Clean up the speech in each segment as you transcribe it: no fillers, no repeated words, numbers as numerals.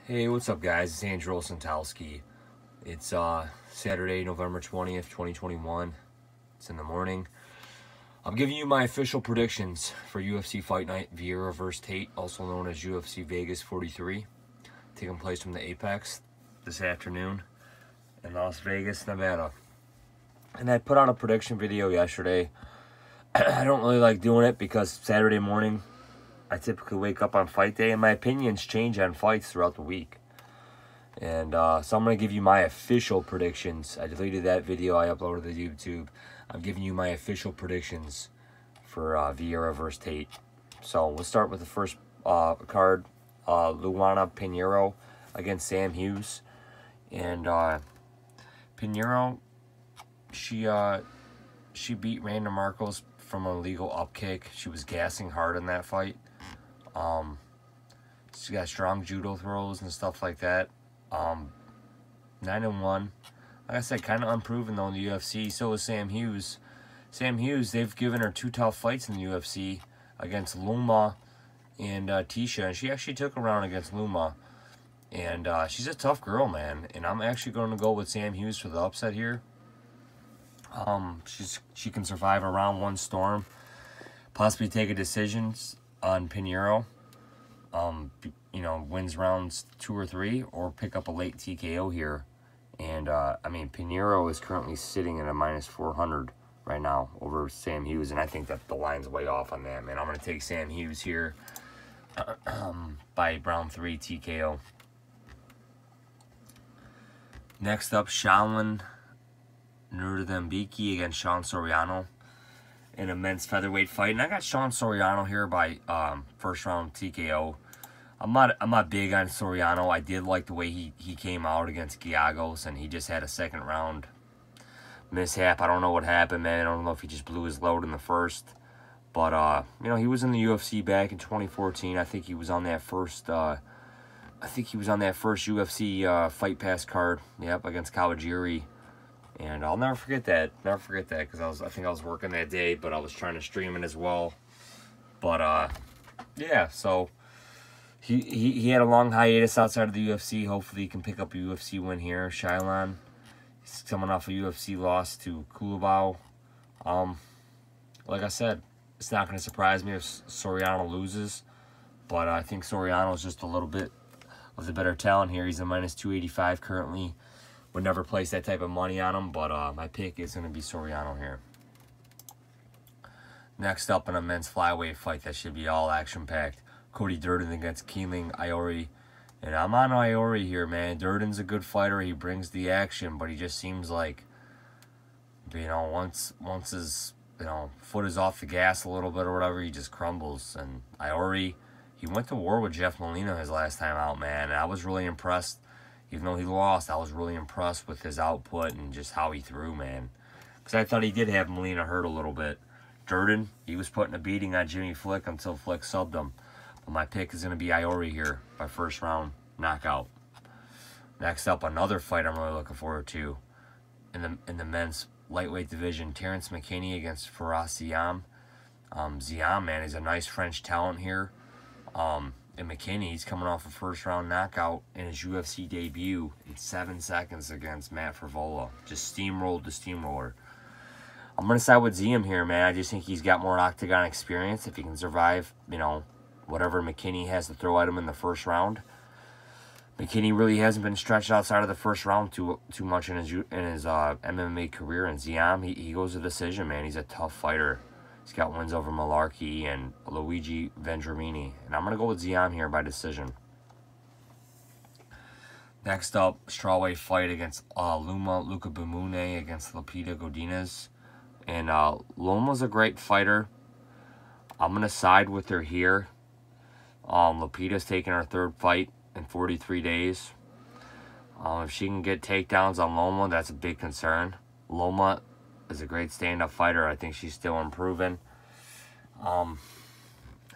Hey, what's up, guys? It's Andrew Santalski. It's Saturday, November 20th, 2021. It's in the morning. I'm giving you my official predictions for UFC Fight Night Vieira vs. Tate, also known as UFC Vegas 43, taking place from the Apex this afternoon in Las Vegas, Nevada. And I put out a prediction video yesterday. I don't really like doing it because Saturday morning, I typically wake up on fight day, and my opinions change on fights throughout the week. And so I'm going to give you my official predictions. I deleted that video I uploaded to YouTube. I'm giving you my official predictions for Vieira vs. Tate. So we'll start with the first card. Luana Pinero against Sam Hughes. And Pinero, she beat Randa Marcos from a legal up kick. She was gassing hard in that fight. She got strong judo throws and stuff like that. 9-1. Like I said, kind of unproven though in the UFC. So is Sam Hughes. Sam Hughes, they've given her 2 tough fights in the UFC against Luma and Tisha. And she actually took a round against Luma. And she's a tough girl, man. And I'm actually going to go with Sam Hughes for the upset here. She can survive a round 1 storm. Possibly take a decision on Pinero. You know, wins rounds 2 or 3, or pick up a late TKO here. And I mean, Pinero is currently sitting at a -400 right now over Sam Hughes, and I think that the line's way off on that, man. I'm gonna take Sam Hughes here by round 3 TKO. Next up, Shaolin Northambiki against Soriano in a men's featherweight fight, and I got Soriano here by first round TKO. I'm not big on Soriano. I did like the way he came out against Giagos, and he just had a second round mishap. I don't know what happened, man. I don't know if he just blew his load in the first, but you know, he was in the UFC back in 2014. I think he was on that first UFC Fight Pass card. Yep, against Iori. And I'll never forget that. Never forget that, because I think I was working that day, but I was trying to stream it as well. But yeah, so he had a long hiatus outside of the UFC. Hopefully he can pick up a UFC win here. Shaolin, he's coming off a UFC loss to Kulabao. Like I said, it's not going to surprise me if Soriano loses, but I think Soriano is just a little bit of the better talent here. He's a -285 currently. Would never place that type of money on him, but my pick is going to be Soriano here. Next up in a men's flyweight fight that should be all action-packed. Cody Durden against Keeling, Iori. And I'm on Iori here, man. Durden's a good fighter. He brings the action, but he just seems like, you know, once his, you know, foot is off the gas a little bit or whatever, he just crumbles. And Iori, he went to war with Jeff Molina his last time out, man. And I was really impressed. Even though he lost, I was really impressed with his output and just how he threw, man. Because I thought he did have Molina hurt a little bit. Durden, he was putting a beating on Jimmy Flick until Flick subbed him. But my pick is going to be Iori here by first round knockout. Next up, another fight I'm really looking forward to in the men's lightweight division. Terrence McKinney against Ziam. Ziam, man, is a nice French talent here. And McKinney, he's coming off a first-round knockout in his UFC debut in 7 seconds against Matt Frivola. Just steamrolled the steamroller. I'm going to side with Ziam here, man. I just think he's got more octagon experience. If he can survive, you know, whatever McKinney has to throw at him in the first round. McKinney really hasn't been stretched outside of the first round too much in his MMA career. And Ziam, he goes to decision, man. He's a tough fighter. He's got wins over Malarkey and Luigi Vendramini. And I'm going to go with Ziam here by decision. Next up, strawweight fight against Luca Bemune against Lupita Godinez. And Luma's a great fighter. I'm going to side with her here. Lupita's taking her 3rd fight in 43 days. If she can get takedowns on Loma, that's a big concern. Loma is a great stand-up fighter. I think she's still improving. I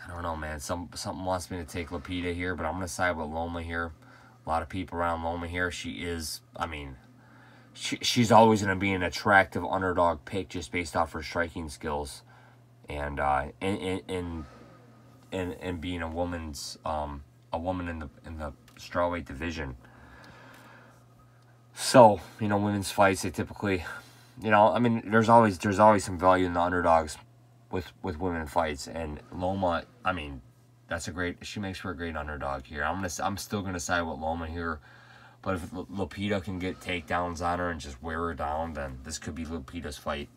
don't know, man. Something wants me to take Lupita here, but I'm going to side with Loma here. A lot of people around Loma here. She is, I mean, she's always going to be an attractive underdog pick just based off her striking skills. And being a woman's a woman in the strawweight division. So, you know, women's fights, they typically, you know, I mean, there's always some value in the underdogs with women fights. And Loma, I mean, she makes for a great underdog here. I'm still gonna side with Loma here. But if Lupita can get takedowns on her and just wear her down, then this could be Lupita's fight.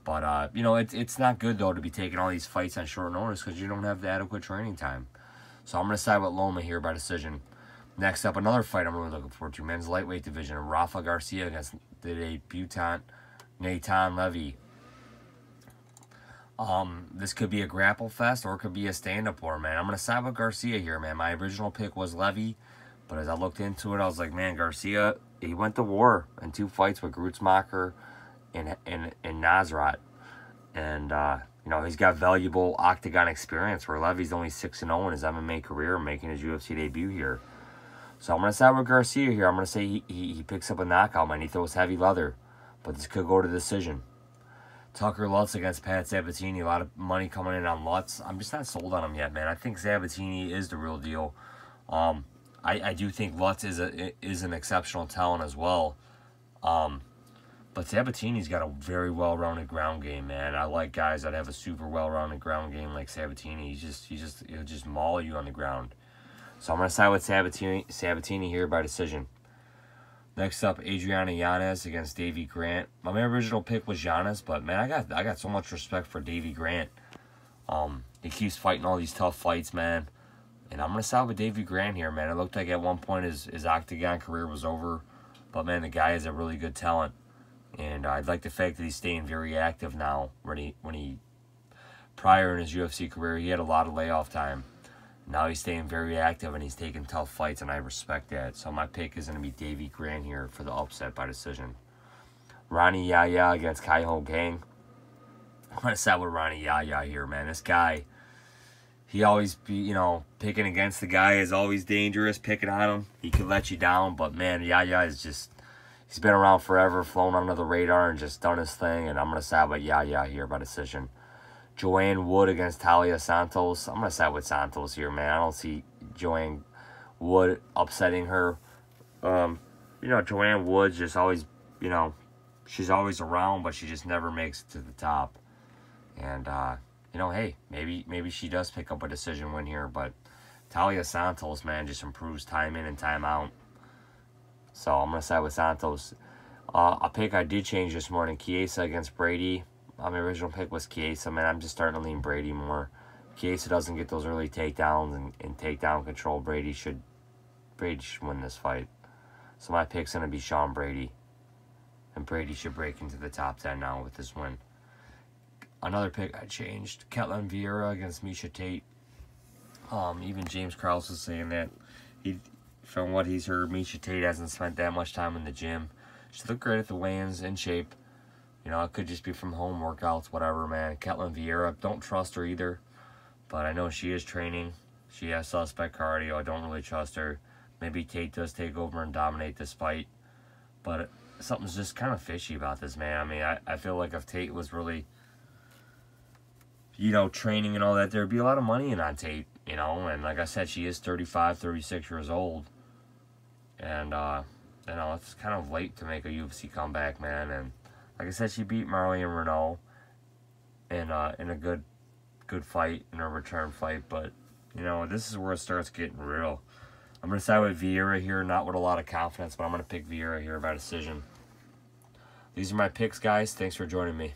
But, you know, it's not good, though, to be taking all these fights on short notice because you don't have the adequate training time. So I'm going to side with Loma here by decision. Next up, another fight I'm really looking forward to. Men's lightweight division. Rafa Garcia against the debutant Nathan Levy. This could be a grapple fest or it could be a stand-up war, man. I'm going to side with Garcia here, man. My original pick was Levy. But as I looked into it, I was like, man, Garcia, he went to war in 2 fights with Grutzmacher and Nasrat. And, you know, he's got valuable octagon experience where Levy's only 6-0 in his MMA career, making his UFC debut here. So I'm going to side with Garcia here. I'm going to say he picks up a knockout, man. He throws heavy leather. But this could go to decision. Tucker Lutz against Pat Sabatini. A lot of money coming in on Lutz. I'm just not sold on him yet, man. I think Sabatini is the real deal. I do think Lutz is an exceptional talent as well. But Sabatini's got a very well-rounded ground game, man. I like guys that have a super well-rounded ground game like Sabatini. He'll just maul you on the ground. So I'm gonna side with Sabatini here by decision. Next up, Adriana Yanez against Davey Grant. My original pick was Yanez, but man, I got so much respect for Davey Grant. He keeps fighting all these tough fights, man. And I'm going to side with Davey Grant here, man. It looked like at one point his octagon career was over. But, man, the guy is a really good talent. And I like the fact that he's staying very active now. Prior in his UFC career, he had a lot of layoff time. Now he's staying very active and he's taking tough fights, and I respect that. So my pick is going to be Davey Grant here for the upset by decision. Ronnie Yaya against Caihong Kang. I'm going to side with Ronnie Yaya here, man. This guy, he always be, you know, picking against the guy is always dangerous. Picking on him, he can let you down. But, man, Yaya is just, he's been around forever, flown under the radar and just done his thing. And I'm going to side with Yaya here by decision. Joanne Wood against Talia Santos. I'm going to side with Santos here, man. I don't see Joanne Wood upsetting her. You know, Joanne Wood's just always, you know, she's always around, but she just never makes it to the top. And, you know, hey, maybe she does pick up a decision win here, but Talia Santos, man, just improves time in and time out. So I'm going to side with Santos. A pick I did change this morning, Chiesa against Brady. My original pick was Chiesa, man. I'm just starting to lean Brady more. Chiesa doesn't get those early takedowns and takedown control. Brady should win this fight. So my pick's going to be Sean Brady. And Brady should break into the top 10 now with this win. Another pick I changed, Keeling Vieira against Miesha Tate. Even James Krause was saying that from what he's heard, Miesha Tate hasn't spent that much time in the gym. She looked great at the weigh-ins, in shape. You know, it could just be from home workouts, whatever, man. Keeling Vieira, don't trust her either. But I know she is training. She has suspect cardio. I don't really trust her. Maybe Tate does take over and dominate this fight. But something's just kind of fishy about this, man. I mean, I feel like if Tate was really, you know, training and all that, there'd be a lot of money in on Tate, you know. And like I said, she is 35, 36 years old. And, you know, it's kind of late to make a UFC comeback, man. And like I said, she beat Marlion Renault in a good fight, in a return fight. But, you know, this is where it starts getting real. I'm going to side with Vieira here, not with a lot of confidence, but I'm going to pick Vieira here by decision. These are my picks, guys. Thanks for joining me.